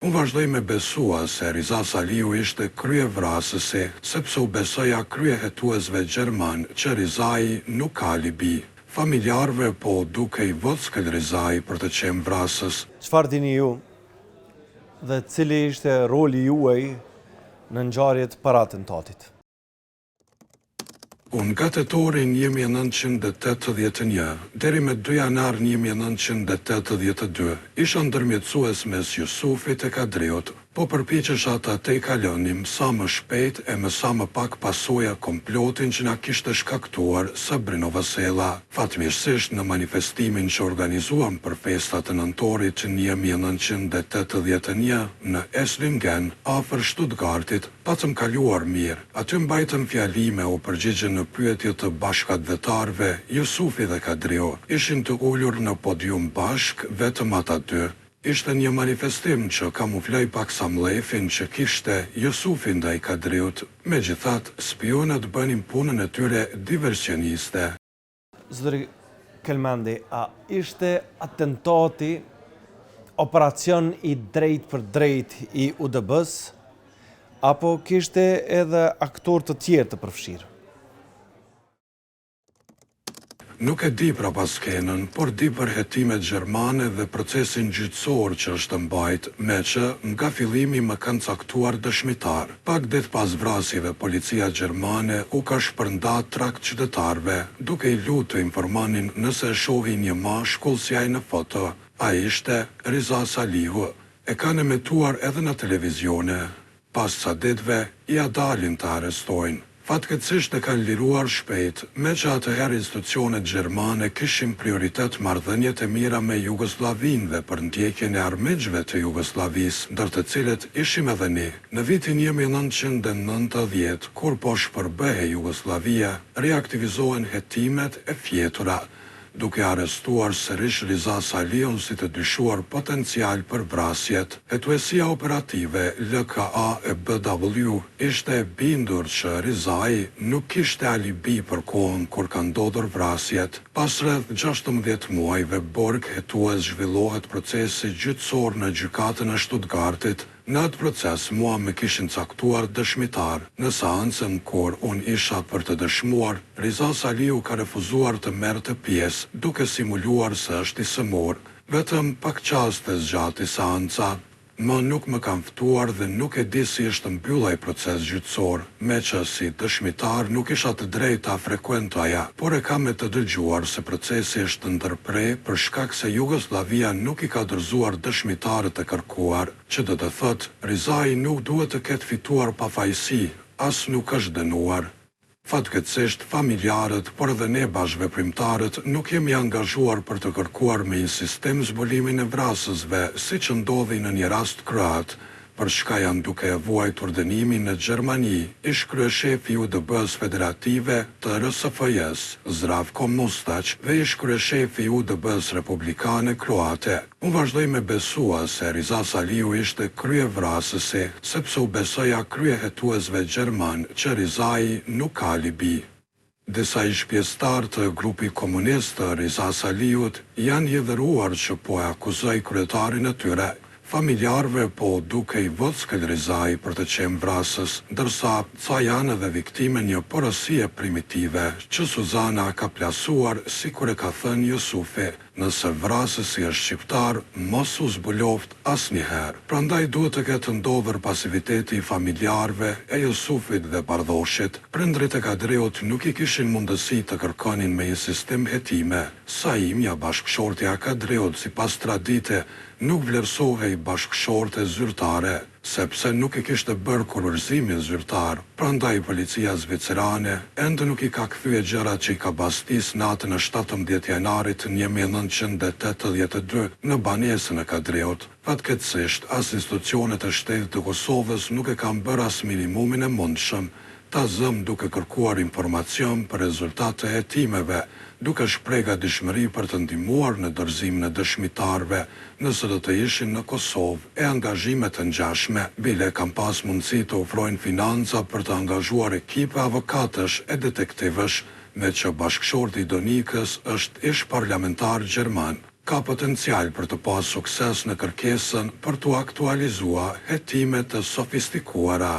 Unë vazhdoj me besua se Riza Saliu ishte kryevrasësi, sepse u besoja kryehetuesve gjerman që Rizai nuk ka alibi. Familjarve po duke i Vockel Rizai për të qenë vrasës. Çfarë dini ju dhe cili ishte roli juaj në ngjarjet para atentatit? Unë nga tetorin 1981, deri me 2 janar 1982, isha ndërmjetësues mes Jusufit e Kadriut, po përpiqesha ta te i kalonim sa më shpejt e me sa më pak pasoja komplotin që na kishte shkaktuar Sabrino Vasella. Fatmirësisht në manifestimin që organizuam për festat e nëntorit 1981 në Esslingen, afër Stuttgartit, patëm kaluar mirë. Aty mbajtëm fjalime u përgjigjen në pyetje të bashkëdhetarëve, Jusufi dhe Kadriu. Ishin të ulur në podium bashk, vetëm ata dy. Ishte një manifestim që kamufloj pak sa mlefin që kishte Jusufi ndaj Kadriut, megjithatë spionët bënin punën e tyre diversioniste. Zotëri Kelmendi, a ishte atentati operacion i drejt për drejt i UDB-s, apo kishte edhe aktor të tjerë të përfshirë? Nuk e di pra paskenën, por di për hetimet gjermane dhe procesin gjyqësor që është mbajt, me që nga fillimi më kanë caktuar dëshmitar. Pak dit pas vrasjeve, policia gjermane u ka shpërndat trakt qytetarve, duke i lutë të informanin nëse e shohin një mashkull si ai në foto. A ishte Riza Saliu. E kanë emetuar edhe në televizione. Pas ca ditëve, ja dalin të arrestojnë. Fatkeqësisht e kanë liruar shpejt, me që atëherë institucionet gjermane kishin prioritet marrëdhëniet e mira me Jugosllavinë dhe për ndjekjen e armiqve të Jugosllavisë, ndër të cilët ishim edhe ne. Në vitin 1990, kur po shpërbehej Jugosllavia, reaktivizohen hetimet e fjetura, duke arrestuar sërish Riza Saliun si të dyshuar potencial për vrasjet. Hetuesia operative LKA e BW ishte e bindur që Rizai nuk kishte alibi për kohën kur ka ndodhur vrasjet. Pas rreth 16 muajve Borg hetues zhvillohet procesi gjyqësor në gjykatën e Stuttgartit. Në atë proces mua me kishin caktuar dëshmitar. Në seancën kur unë isha për të dëshmuar, Riza Saliu ka refuzuar të merrte pjesë, duke simuluar se është i sëmur. Vetëm pak qaste zgjati seanca. Më nuk më kanë ftuar dhe nuk e di si është mbyllur ai proces gjyqësor, me që si dëshmitar nuk isha të drejta frekuentoja, por e kam me të dëgjuar se procesi është ndërprer për shkak se Jugoslavia nuk i ka dorëzuar dëshmitarët e kërkuar, që do të thotë Rizai nuk duhet të ketë fituar pafajësi, as nuk është dënuar. Fatkeqësisht, familjarët, por edhe ne bashkëveprimtarët, nuk jemi angazhuar për të kërkuar me insistim zbulimin e vrasësve, siç ndodhi në një rast kroat, për shka janë duke e vuajtur dënimin në Gjermani, ish kryeshefi UDB-s federative të RSFJ-s, Zdravko Mustač, dhe ish kryeshefi UDB-s republikane kroate. Unë vazhdoj me besua se Riza Saliu ishte kryevrasësi, sepse u besoja kryehetuesve gjerman që Rizai nuk ka alibi. Disa ish pjesëtar të grupi komunist të Riza Saliut janë jedhëruar që po e akuzoj kryetarin e tyre. Familjarve po duke i Vockel Rizai për të qenë vrasës, ndërsa ca janë edhe viktime një porosie primitive që Suzana ka plasuar si kur e ka thënë Jusufi, nëse vrasësi është shqiptar, mos u zbuloft asnjëherë. Prandaj duhet të ketë ndodhur pasiviteti i familjarve e Jusufit dhe Bardhoshit. Prindrit e Kadriut nuk i kishin mundësi të kërkonin me insistim hetime. Saimja, bashkëshortja e Kadriut, sipas tradite, nuk vlerësohej bashkëshorte zyrtare, sepse nuk i kishte bërë kurorëzimin zyrtar. Prandaj policia zvicerane ende nuk i ka kthye gjërat që i ka bastis natën e 17 janarit 1982 në banesën e Kadriut. Fatkeqësisht, as institucionet e shtetit të Kosovës nuk e kanë bërë as minimumin e mundshëm. Ta zëm duke kërkuar informacion për rezultate e hetimeve, duke shpreh dëshmëri për të ndihmuar në dorëzimin e dëshmitarëve, nëse do të ishin në Kosovë, e angazhime të ngjashme. Bile kanë pas mundësi të ofrojnë financa për të angazhuar ekipe avokatësh e detektivësh, me që bashkëshorti i Donikës është ish parlamentar gjerman. ka potencial për të pas sukses në kërkesën për të aktualizua hetime të sofistikuara.